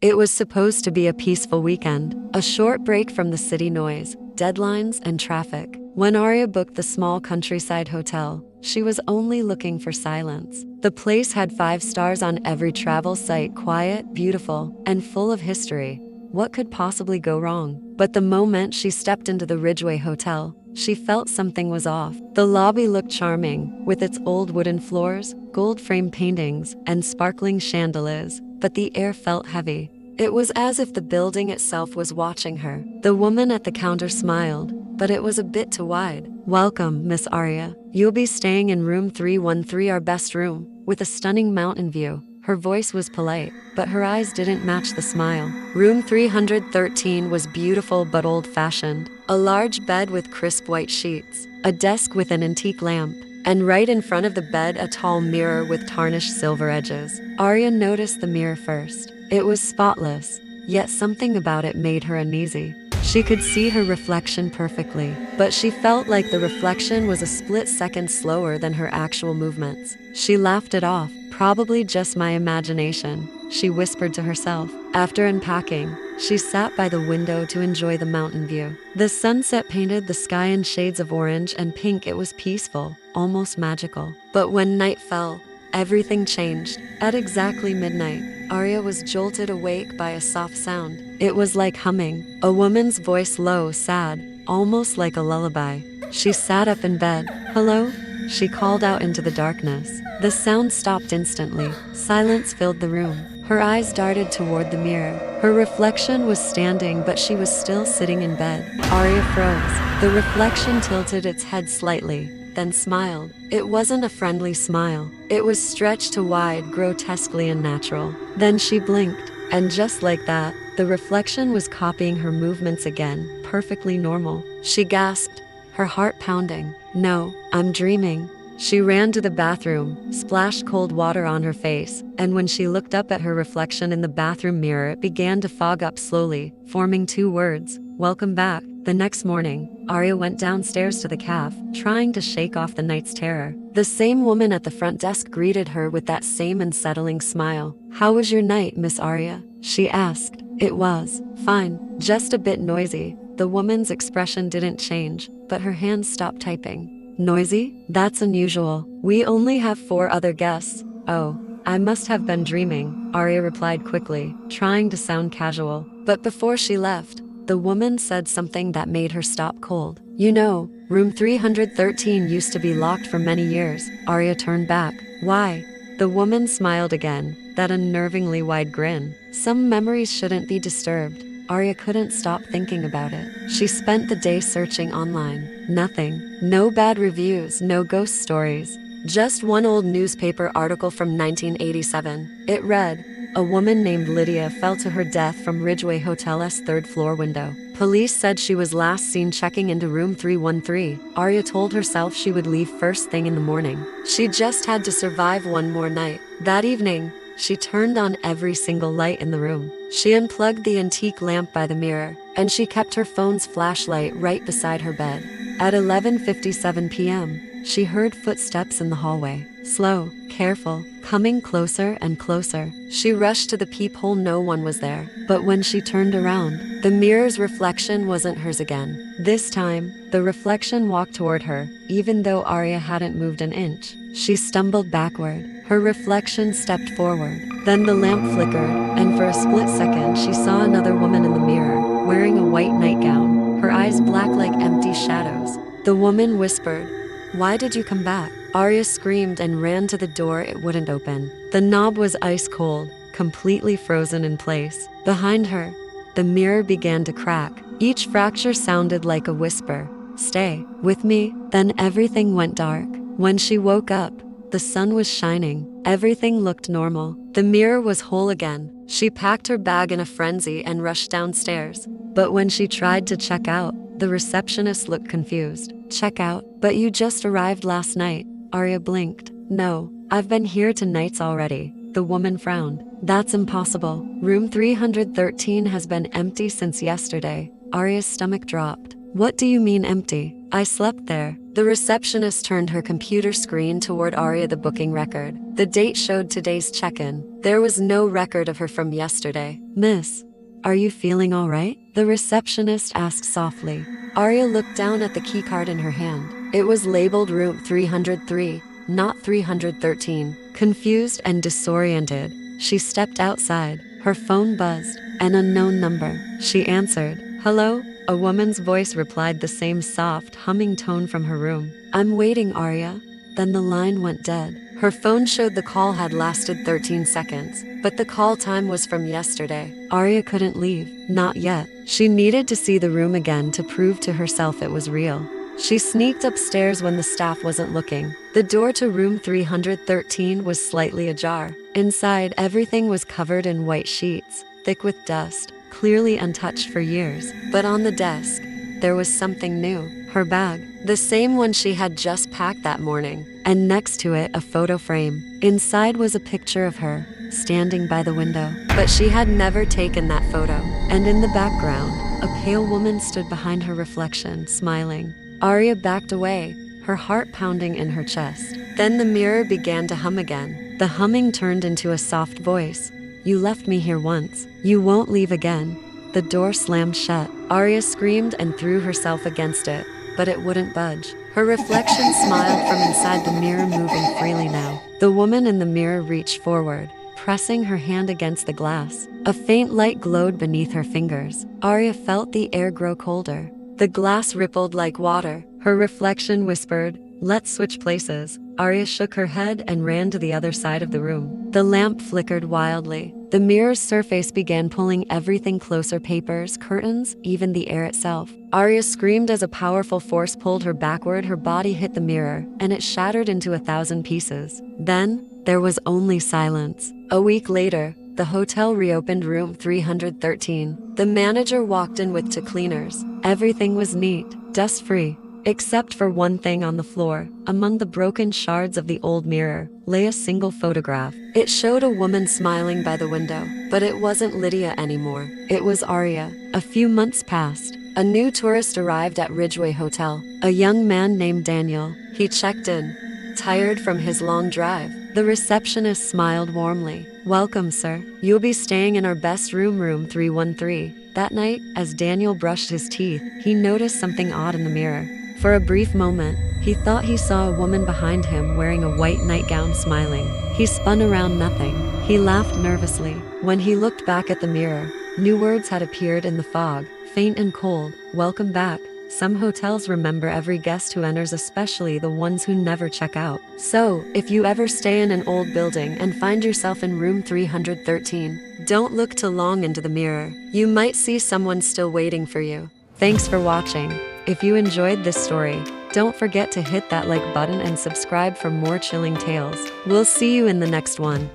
It was supposed to be a peaceful weekend, a short break from the city noise, deadlines, and traffic. When Aria booked the small countryside hotel, she was only looking for silence. The place had 5 stars on every travel site, quiet, beautiful, and full of history. What could possibly go wrong? But the moment she stepped into the Ridgeway Hotel, she felt something was off. The lobby looked charming, with its old wooden floors, gold-framed paintings, and sparkling chandeliers, but the air felt heavy. It was as if the building itself was watching her. The woman at the counter smiled, but it was a bit too wide. "Welcome, Miss Aria. You'll be staying in room 313, our best room, with a stunning mountain view." Her voice was polite, but her eyes didn't match the smile. Room 313 was beautiful but old-fashioned. A large bed with crisp white sheets, a desk with an antique lamp, and right in front of the bed a tall mirror with tarnished silver edges. Aria noticed the mirror first. It was spotless, yet something about it made her uneasy. She could see her reflection perfectly, but she felt like the reflection was a split second slower than her actual movements. She laughed it off. "Probably just my imagination," she whispered to herself. After unpacking, she sat by the window to enjoy the mountain view. The sunset painted the sky in shades of orange and pink. It was peaceful, almost magical. But when night fell, everything changed. At exactly midnight, Aria was jolted awake by a soft sound. It was like humming, a woman's voice, low, sad, almost like a lullaby. She sat up in bed. "Hello?" she called out into the darkness. The sound stopped instantly. Silence filled the room. Her eyes darted toward the mirror. Her reflection was standing, but she was still sitting in bed. Aria froze. The reflection tilted its head slightly, then smiled. It wasn't a friendly smile. It was stretched to wide, grotesquely unnatural. Then she blinked, and just like that, the reflection was copying her movements again, perfectly normal. She gasped, her heart pounding. "No, I'm dreaming." She ran to the bathroom, splashed cold water on her face, and when she looked up at her reflection in the bathroom mirror, it began to fog up slowly, forming 2 words: "Welcome back." The next morning, Aria went downstairs to the cafe, trying to shake off the night's terror. The same woman at the front desk greeted her with that same unsettling smile. "How was your night, Miss Aria?" she asked. "It was fine, just a bit noisy." The woman's expression didn't change, but her hands stopped typing. "Noisy? That's unusual. We only have 4 other guests." "Oh, I must have been dreaming," Aria replied quickly, trying to sound casual. But before she left, the woman said something that made her stop cold. "You know, room 313 used to be locked for many years." Aria turned back. "Why?" The woman smiled again, that unnervingly wide grin. "Some memories shouldn't be disturbed." Aria couldn't stop thinking about it. She spent the day searching online. Nothing. No bad reviews, no ghost stories. Just one old newspaper article from 1987. It read, "A woman named Lydia fell to her death from Ridgeway Hotel's 3rd floor window. Police said she was last seen checking into room 313. Aria told herself she would leave first thing in the morning. She just had to survive one more night. That evening, she turned on every single light in the room. She unplugged the antique lamp by the mirror, and she kept her phone's flashlight right beside her bed. At 11:57 p.m., she heard footsteps in the hallway. Slow, careful, coming closer and closer. She rushed to the peephole. No one was there. But when she turned around, the mirror's reflection wasn't hers again. This time, the reflection walked toward her, even though Aria hadn't moved an inch. She stumbled backward. Her reflection stepped forward. Then the lamp flickered, and for a split second she saw another woman in the mirror, wearing a white nightgown, her eyes black like empty shadows. The woman whispered, "Why did you come back?" Aria screamed and ran to the door. It wouldn't open. The knob was ice cold, completely frozen in place. Behind her, the mirror began to crack. Each fracture sounded like a whisper. "Stay with me." Then everything went dark. When she woke up, the sun was shining. Everything looked normal. The mirror was whole again. She packed her bag in a frenzy and rushed downstairs. But when she tried to check out, the receptionist looked confused. "Check out? But you just arrived last night." Aria blinked. "No, I've been here 2 nights already." The woman frowned. "That's impossible. Room 313 has been empty since yesterday." Aria's stomach dropped. What do you mean empty? I slept there. The receptionist turned her computer screen toward Aria, the booking record. The date showed today's check-in. There was no record of her from yesterday. Miss, are you feeling all right? The receptionist asked softly. Aria looked down at the keycard in her hand. It was labeled room 303, not 313. Confused and disoriented, she stepped outside. Her phone buzzed. An unknown number. She answered. Hello? A woman's voice replied, the same soft, humming tone from her room. I'm waiting, Aria. Then the line went dead. Her phone showed the call had lasted 13 seconds, but the call time was from yesterday. Aria couldn't leave. Not yet. She needed to see the room again to prove to herself it was real. She sneaked upstairs when the staff wasn't looking. The door to room 313 was slightly ajar. Inside, everything was covered in white sheets, thick with dust, clearly untouched for years. But on the desk, there was something new. Her bag, the same one she had just packed that morning. And next to it, a photo frame. Inside was a picture of her, standing by the window. But she had never taken that photo. And in the background, a pale woman stood behind her reflection, smiling. Aria backed away, her heart pounding in her chest. Then the mirror began to hum again. The humming turned into a soft voice. You left me here once. You won't leave again. The door slammed shut. Aria screamed and threw herself against it, but it wouldn't budge. Her reflection smiled from inside the mirror, moving freely now. The woman in the mirror reached forward, pressing her hand against the glass. A faint light glowed beneath her fingers. Aria felt the air grow colder. The glass rippled like water. Her reflection whispered, let's switch places. Aria shook her head and ran to the other side of the room. The lamp flickered wildly. The mirror's surface began pulling everything closer, papers, curtains, even the air itself. Aria screamed as a powerful force pulled her backward. Her body hit the mirror, and it shattered into 1,000 pieces. Then, there was only silence. A week later, the hotel reopened room 313. The manager walked in with two cleaners. Everything was neat, dust-free, except for one thing on the floor. Among the broken shards of the old mirror lay a single photograph. It showed a woman smiling by the window, but it wasn't Lydia anymore. It was Aria. A few months passed. A new tourist arrived at Ridgeway Hotel, a young man named Daniel. He checked in, tired from his long drive. The receptionist smiled warmly. Welcome, sir. You'll be staying in our best room, room 313. That night, as Daniel brushed his teeth, he noticed something odd in the mirror. For a brief moment, he thought he saw a woman behind him wearing a white nightgown, smiling. He spun around, nothing. He laughed nervously. When he looked back at the mirror, new words had appeared in the fog, faint and cold. Welcome back. Some hotels remember every guest who enters, especially the ones who never check out. So, if you ever stay in an old building and find yourself in room 313, don't look too long into the mirror. You might see someone still waiting for you. Thanks for watching. If you enjoyed this story, don't forget to hit that like button and subscribe for more chilling tales. We'll see you in the next one.